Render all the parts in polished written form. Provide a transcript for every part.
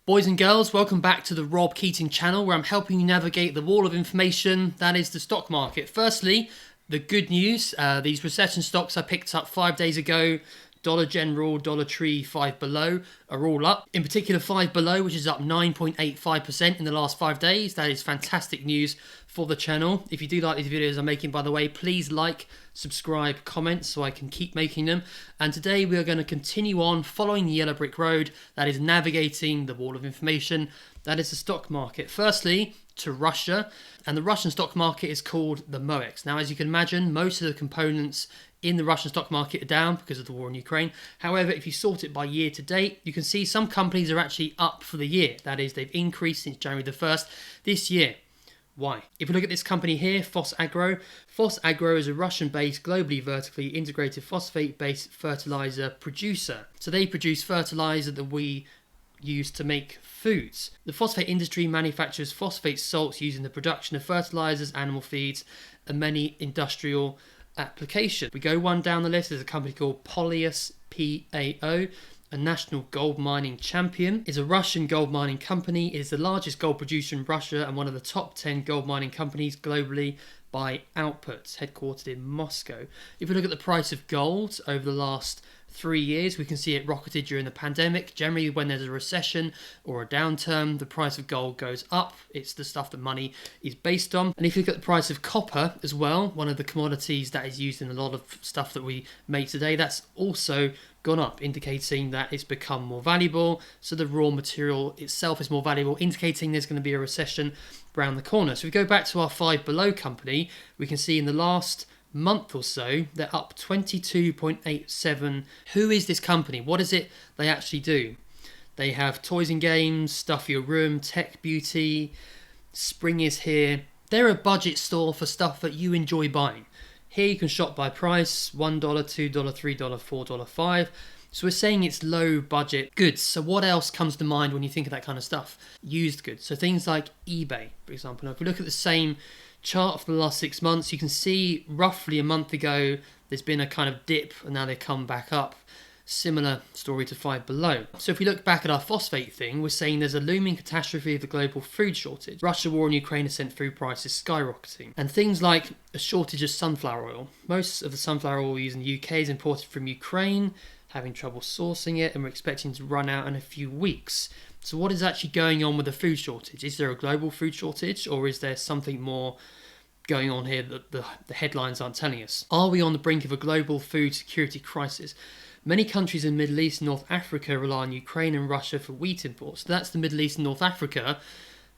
Boys and girls, welcome back to the Rob Keating channel where I'm helping you navigate the wall of information that is the stock market. Firstly, the good news, these recession stocks I picked up 5 days ago, Dollar General, Dollar Tree, Five Below are all up. In particular, Five Below, which is up 9.85% in the last 5 days. That is fantastic news for the channel. If you do like these videos I'm making, by the way, please like, subscribe, comment so I can keep making them. And today we are going to continue on following the yellow brick road that is navigating the wall of information that is the stock market. Firstly, to Russia, and the Russian stock market is called the MOEX. Now, as you can imagine, most of the components in the Russian stock market are down because of the war in Ukraine. However, if you sort it by year to date, you can see some companies are actually up for the year. That is, they've increased since January the 1st this year. Why? If we look at this company here, Phosagro is a Russian-based, globally vertically integrated phosphate-based fertilizer producer. So they produce fertilizer that we use to make foods. The phosphate industry manufactures phosphate salts used in the production of fertilizers, animal feeds, and many industrial applications. We go one down the list. There's a company called Polyus PAO, a national gold mining champion. Is a Russian gold mining company. It is the largest gold producer in Russia and one of the top 10 gold mining companies globally by output, headquartered in Moscow. If we look at the price of gold over the last 3 years, we can see it rocketed during the pandemic. Generally, when there's a recession or a downturn, the price of gold goes up. It's the stuff that money is based on. And if you look at the price of copper as well, one of the commodities that is used in a lot of stuff that we make today, that's also gone up, indicating that it's become more valuable. So the raw material itself is more valuable, indicating there's going to be a recession around the corner. So if we go back to our Five Below company, we can see in the last month or so, they're up 22.87. Who is this company? What is it they actually do? They have toys and games, stuff for your room, tech, beauty. Spring is here. They're a budget store for stuff that you enjoy buying. Here you can shop by price, $1, $2, $3, $4, $5. So we're saying it's low budget goods. So what else comes to mind when you think of that kind of stuff? Used goods. So things like eBay, for example. Now, if we look at the same chart for the last 6 months, you can see roughly a month ago there's been a kind of dip and now they come back up. Similar story to Five Below. So if we look back at our phosphate thing, we're saying there's a looming catastrophe of the global food shortage. Russia war in Ukraine has sent food prices skyrocketing. And things like a shortage of sunflower oil. Most of the sunflower oil we use in the UK is imported from Ukraine, having trouble sourcing it, and we're expecting to run out in a few weeks. So what is actually going on with the food shortage? Is there a global food shortage, or is there something more going on here that the headlines aren't telling us? Are we on the brink of a global food security crisis? Many countries in the Middle East and North Africa rely on Ukraine and Russia for wheat imports. So that's the Middle East and North Africa,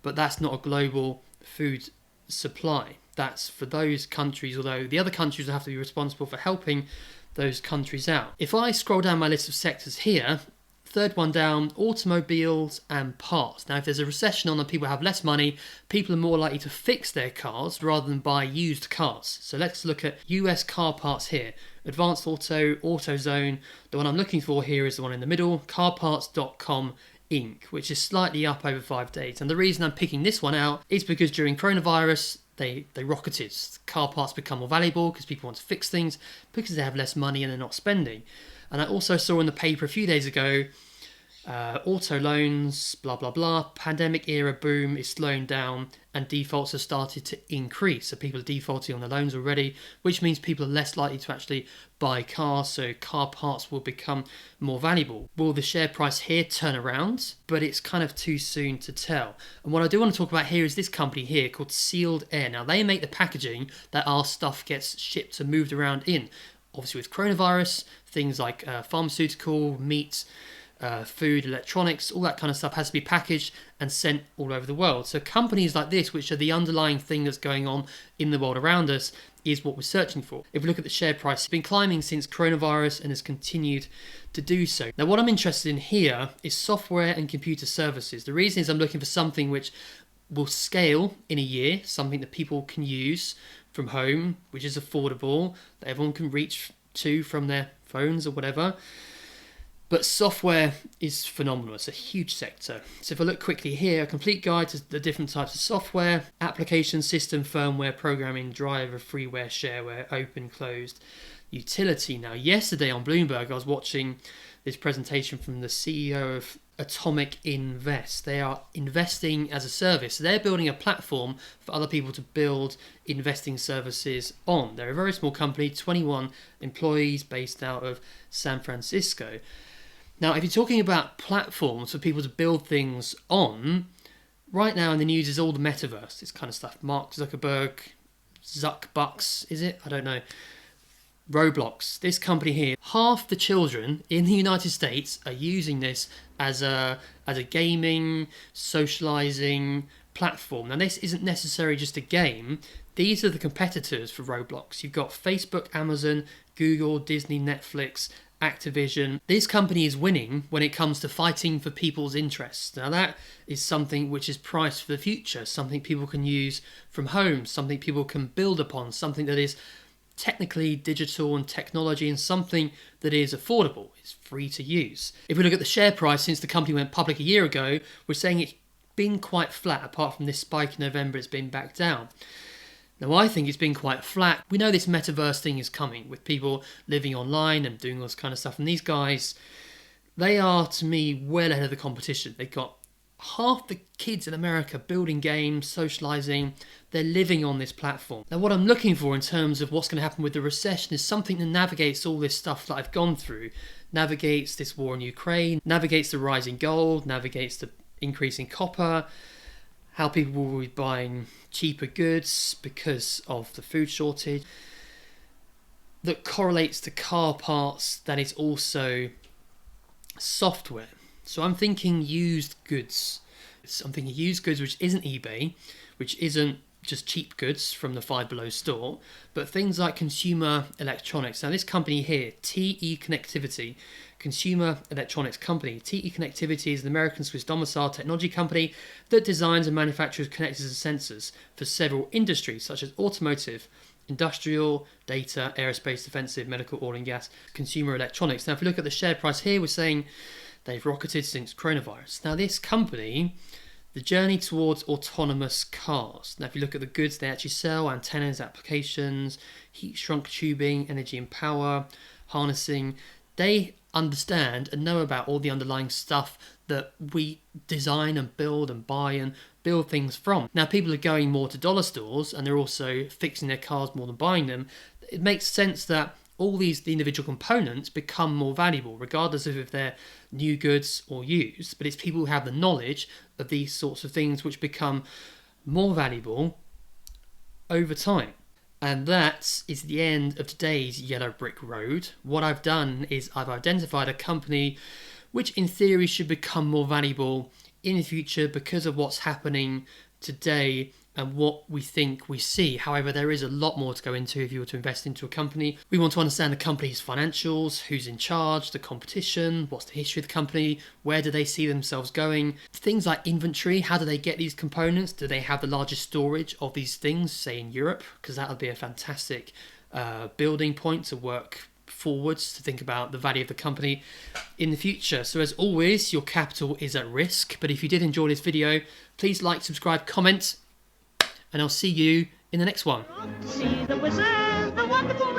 but that's not a global food supply. That's for those countries, although the other countries will have to be responsible for helping those countries out. If I scroll down my list of sectors here, third one down, automobiles and parts. Now, if there's a recession on and people have less money, people are more likely to fix their cars rather than buy used cars. So let's look at US car parts here. Advanced Auto, AutoZone. The one I'm looking for here is the one in the middle, carparts.com Inc., which is slightly up over 5 days. And the reason I'm picking this one out is because during coronavirus, they rocketed. Car parts become more valuable because people want to fix things because they have less money and they're not spending. And I also saw in the paper a few days ago, auto loans, blah, blah, blah, pandemic era boom is slowing down and defaults have started to increase. So people are defaulting on their loans already, which means people are less likely to actually buy cars. So car parts will become more valuable. Will the share price here turn around? But it's kind of too soon to tell. And what I do want to talk about here is this company here called Sealed Air. Now they make the packaging that our stuff gets shipped and moved around in. Obviously with coronavirus, things like pharmaceutical, meat, food, electronics, all that kind of stuff has to be packaged and sent all over the world. So companies like this, which are the underlying thing that's going on in the world around us, is what we're searching for. If we look at the share price, it's been climbing since coronavirus and has continued to do so. Now, what I'm interested in here is software and computer services. The reason is I'm looking for something which will scale in a year, something that people can use from home, which is affordable, that everyone can reach to from their phones or whatever. But software is phenomenal. It's a huge sector. So if I look quickly here, a complete guide to the different types of software, application, system, firmware, programming, driver, freeware, shareware, open, closed, utility. Now, yesterday on Bloomberg, I was watching this presentation from the CEO of Atomic Invest. They are investing as a service. So they're building a platform for other people to build investing services on. They're a very small company, 21 employees based out of San Francisco. Now, if you're talking about platforms for people to build things on, right now in the news is all the Metaverse, this kind of stuff. Mark Zuckerberg, Zuckbucks, is it? I don't know. Roblox, this company here, half the children in the United States are using this as a gaming, socializing platform. Now, this isn't necessarily just a game. These are the competitors for Roblox. You've got Facebook, Amazon, Google, Disney, Netflix, Activision. This company is winning when it comes to fighting for people's interests. Now, that is something which is priced for the future, something people can use from home, something people can build upon, something that is technically digital and technology, and something that is affordable. It's free to use. If we look at the share price since the company went public a year ago, we're saying it's been quite flat. Apart from this spike in November, it's been back down. Now, I think it's been quite flat. We know this metaverse thing is coming with people living online and doing all this kind of stuff. And these guys, they are, to me, well ahead of the competition. They've got half the kids in America building games, socializing. They're living on this platform. Now, what I'm looking for in terms of what's going to happen with the recession is something that navigates all this stuff that I've gone through, navigates this war in Ukraine, navigates the rising gold, navigates the increase in copper, how people will be buying cheaper goods because of the food shortage, that correlates to car parts, that is also software. So I'm thinking used goods. I'm thinking used goods which isn't eBay, which isn't just cheap goods from the Five Below store, but things like consumer electronics. Now, this company here, TE Connectivity, consumer electronics company. TE Connectivity is an American Swiss domicile technology company that designs and manufactures connectors and sensors for several industries such as automotive, industrial, data, aerospace, defensive, medical, oil and gas, consumer electronics. Now, if we look at the share price here, we're saying they've rocketed since coronavirus. Now, this company, the journey towards autonomous cars. Now, if you look at the goods they actually sell, antennas, applications, heat shrunk tubing, energy and power, harnessing, they understand and know about all the underlying stuff that we design and buy and build things from. Now, people are going more to dollar stores and they're also fixing their cars more than buying them. It makes sense that all the individual components become more valuable, regardless of if they're new goods or used. But it's people who have the knowledge of these sorts of things which become more valuable over time. And that is the end of today's Yellow Brick Road. What I've done is I've identified a company which in theory should become more valuable in the future because of what's happening today and what we think we see. However, there is a lot more to go into if you were to invest into a company. We want to understand the company's financials, who's in charge, the competition, what's the history of the company, where do they see themselves going. Things like inventory, how do they get these components? Do they have the largest storage of these things, say in Europe? Because that would be a fantastic building point to work forwards to think about the value of the company in the future. So as always, your capital is at risk. But if you did enjoy this video, please like, subscribe, comment, and I'll see you in the next one. See the wizard, the wonderful